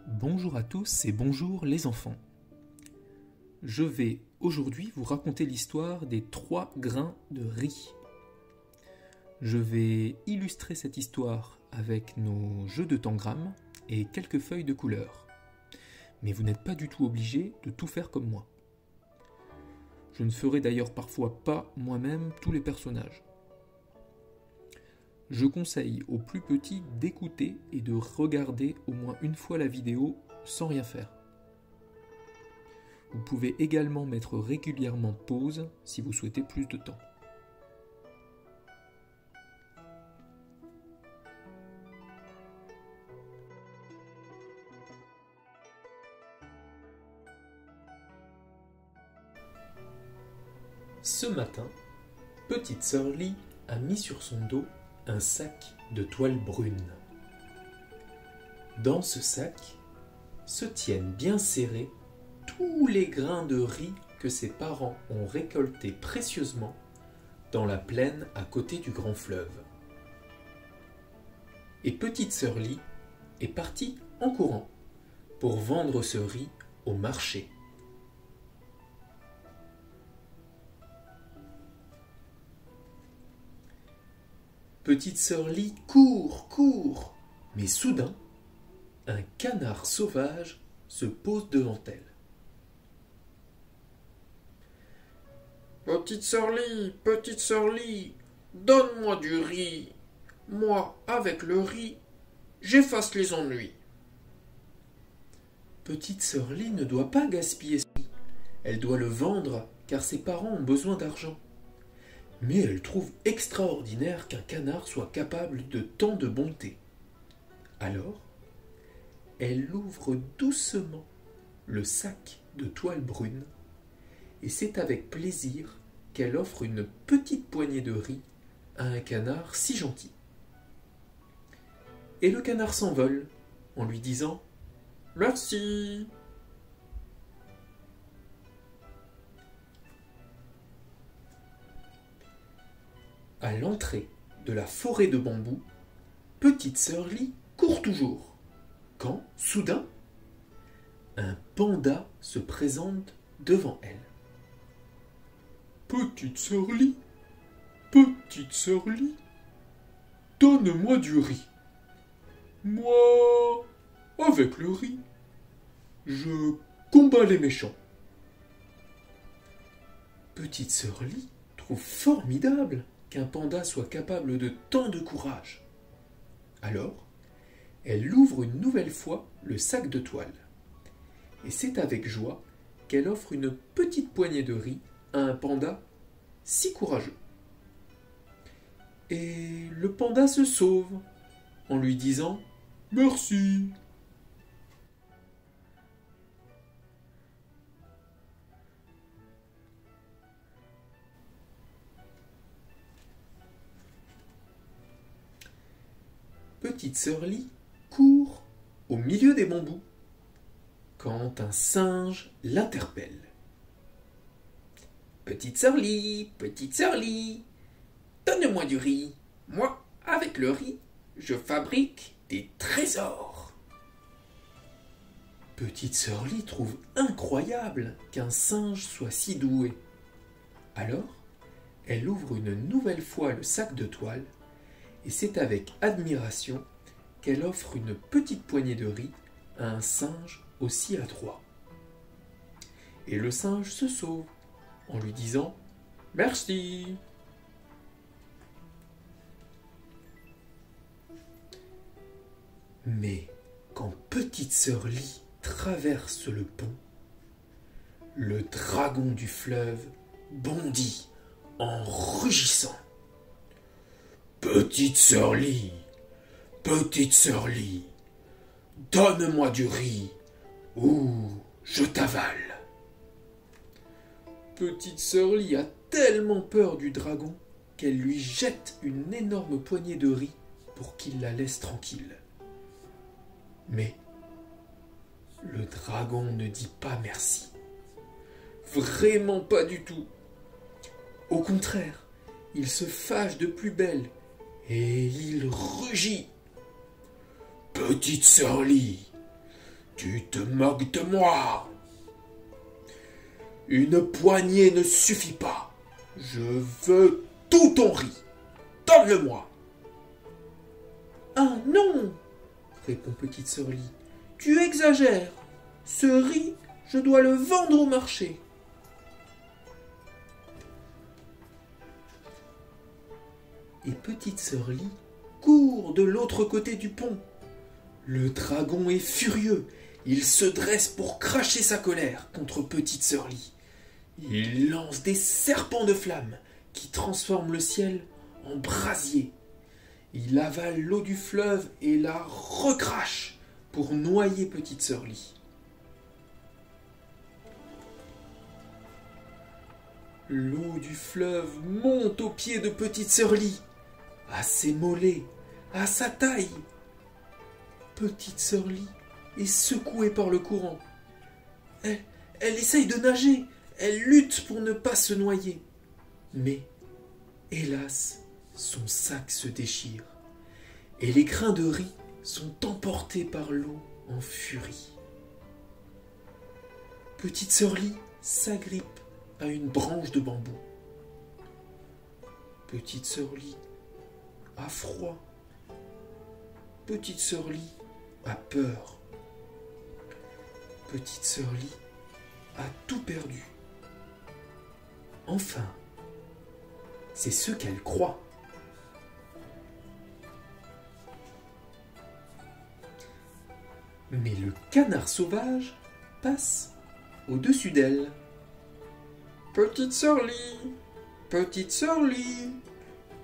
Bonjour à tous et bonjour les enfants. Je vais aujourd'hui vous raconter l'histoire des 3 grains de riz. Je vais illustrer cette histoire avec nos jeux de tangrammes et quelques feuilles de couleur. Mais vous n'êtes pas du tout obligés de tout faire comme moi. Je ne ferai d'ailleurs parfois pas moi-même tous les personnages. Je conseille aux plus petits d'écouter et de regarder au moins une fois la vidéo sans rien faire. Vous pouvez également mettre régulièrement pause si vous souhaitez plus de temps. Ce matin, petite sœur Lee a mis sur son dos un sac de toile brune. Dans ce sac se tiennent bien serrés tous les grains de riz que ses parents ont récoltés précieusement dans la plaine à côté du grand fleuve. Et petite sœur Lee est partie en courant pour vendre ce riz au marché. Petite sœur Lee court, mais soudain, un canard sauvage se pose devant elle. Petite sœur Lee, donne-moi du riz. Moi, avec le riz, j'efface les ennuis. Petite sœur Lee ne doit pas gaspiller ce riz. Elle doit le vendre car ses parents ont besoin d'argent. Mais elle trouve extraordinaire qu'un canard soit capable de tant de bonté. Alors, elle ouvre doucement le sac de toile brune et c'est avec plaisir qu'elle offre une petite poignée de riz à un canard si gentil. Et le canard s'envole en lui disant « Merci !» À l'entrée de la forêt de bambous, petite sœur Lee court toujours, quand, soudain, un panda se présente devant elle. Petite sœur Lee, donne-moi du riz. Moi, avec le riz, je combats les méchants. Petite sœur Lee trouve formidable qu'un panda soit capable de tant de courage. Alors, elle ouvre une nouvelle fois le sac de toile. Et c'est avec joie qu'elle offre une petite poignée de riz à un panda si courageux. Et le panda se sauve en lui disant « Merci !» Petite sœur Lee court au milieu des bambous quand un singe l'interpelle. Petite sœur Lee, donne-moi du riz. Moi, avec le riz, je fabrique des trésors. Petite sœur Lee trouve incroyable qu'un singe soit si doué. Alors, elle ouvre une nouvelle fois le sac de toile et c'est avec admiration qu'elle offre une petite poignée de riz à un singe aussi adroit. Et le singe se sauve en lui disant « Merci !» Mais quand petite sœur Lee traverse le pont, le dragon du fleuve bondit en rugissant. Petite sœur Lee, donne-moi du riz ou je t'avale. Petite sœur Lee a tellement peur du dragon qu'elle lui jette une énorme poignée de riz pour qu'il la laisse tranquille. Mais le dragon ne dit pas merci. Vraiment pas du tout. Au contraire, il se fâche de plus belle et il rugit. Petite sœur Lee, Tu te moques de moi. Une poignée ne suffit pas. Je veux tout ton riz. Donne-le-moi. Ah non, répond petite sœur Lie. Tu exagères. Ce riz, je dois le vendre au marché. Et petite sœur Lie court de l'autre côté du pont. Le dragon est furieux. Il se dresse pour cracher sa colère contre petite sœur Lie. Il lance des serpents de flammes qui transforment le ciel en brasier. Il avale l'eau du fleuve et la recrache pour noyer petite sœur Lie. L'eau du fleuve monte aux pieds de petite sœur Lie, à ses mollets, à sa taille. Petite sœur Lie est secouée par le courant. Elle essaye de nager, elle lutte pour ne pas se noyer. Mais, hélas, son sac se déchire et les grains de riz sont emportés par l'eau en furie. Petite sœur Lie s'agrippe à une branche de bambou. Petite sœur Lie a froid. Petite sœur Lie a peur. Petite sœur Lie a tout perdu. Enfin, c'est ce qu'elle croit. Mais le canard sauvage passe au-dessus d'elle. Petite sœur Lie,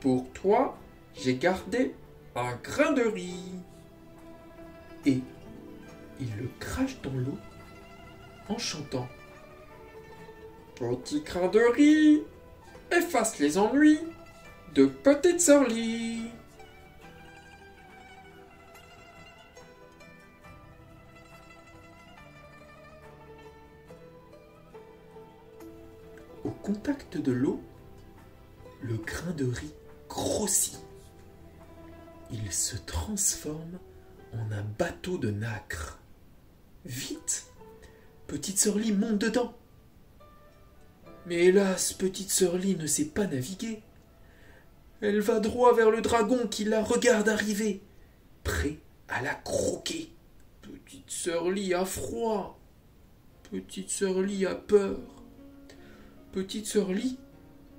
pour toi, j'ai gardé un grain de riz. Et il le crache dans l'eau en chantant. Petit grain de riz, efface les ennuis de petite sœur Lie. Au contact de l'eau, le grain de riz grossit. Il se transforme en un bateau de nacre. Vite, petite sœur Lie monte dedans. Mais hélas, petite sœur Lie ne sait pas naviguer. Elle va droit vers le dragon qui la regarde arriver, prêt à la croquer. Petite sœur Lie a froid. Petite sœur Lie a peur. Petite sœur Lie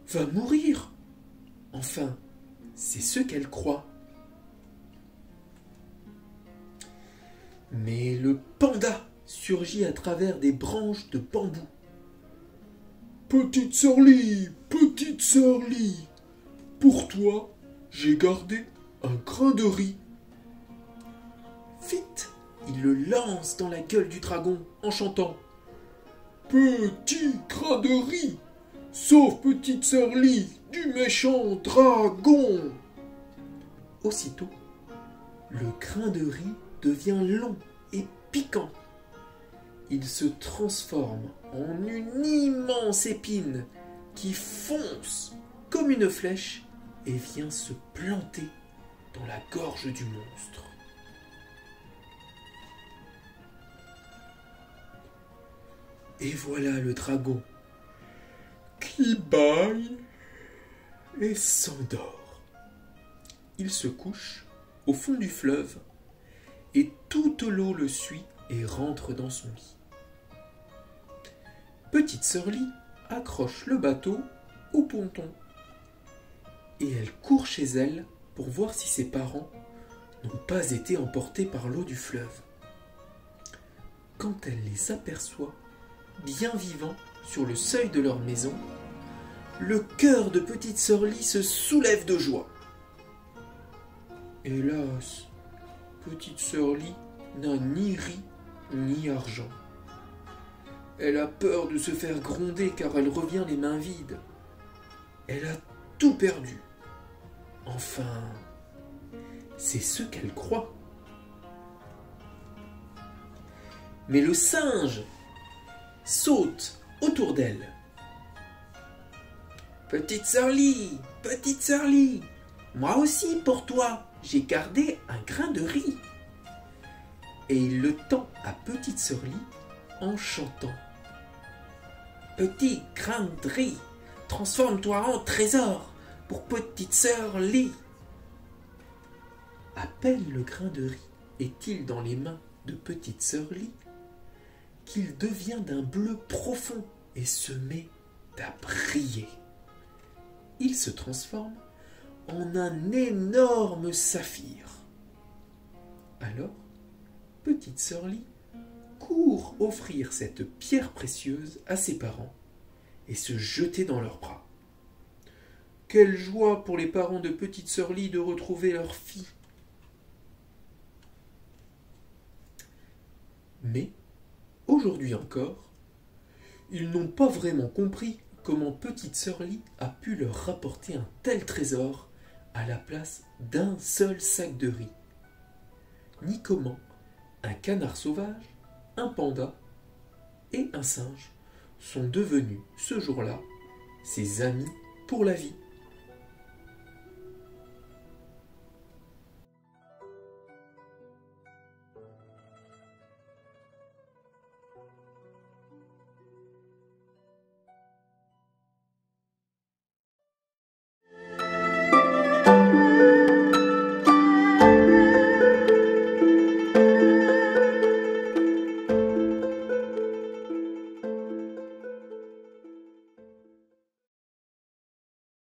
va mourir. Enfin, c'est ce qu'elle croit. Mais le panda surgit à travers des branches de bambou. Petite sœur Lie, pour toi, j'ai gardé un grain de riz. Vite, il le lance dans la gueule du dragon en chantant. Petit grain de riz, sauve petite sœur Lie du méchant dragon. Aussitôt, le grain de riz devient long et piquant. Il se transforme en une immense épine qui fonce comme une flèche et vient se planter dans la gorge du monstre. Et voilà le dragon qui bâille et s'endort. Il se couche au fond du fleuve et toute l'eau le suit et rentre dans son lit. Petite sœur Lie accroche le bateau au ponton et elle court chez elle pour voir si ses parents n'ont pas été emportés par l'eau du fleuve. Quand elle les aperçoit bien vivants sur le seuil de leur maison, le cœur de petite sœur Lie se soulève de joie. Hélas, petite sœur Lie n'a ni riz ni argent. Elle a peur de se faire gronder car elle revient les mains vides. Elle a tout perdu. Enfin, c'est ce qu'elle croit. Mais le singe saute autour d'elle. Petite sœur Lie, moi aussi pour toi, j'ai gardé un grain de riz. et il le tend à petite sœur Lie en chantant. Petit grain de riz, transforme-toi en trésor pour petite sœur Lie. À peine le grain de riz est-il dans les mains de petite sœur Lie qu'il devient d'un bleu profond et se met à briller. Il se transforme en un énorme saphir. Alors, petite sœur Lie court offrir cette pierre précieuse à ses parents et se jeter dans leurs bras. Quelle joie pour les parents de petite sœur Lie de retrouver leur fille. Mais, aujourd'hui encore, ils n'ont pas vraiment compris comment petite sœur Lie a pu leur rapporter un tel trésor à la place d'un seul sac de riz, ni comment un canard sauvage, un panda et un singe sont devenus ce jour-là ses amis pour la vie.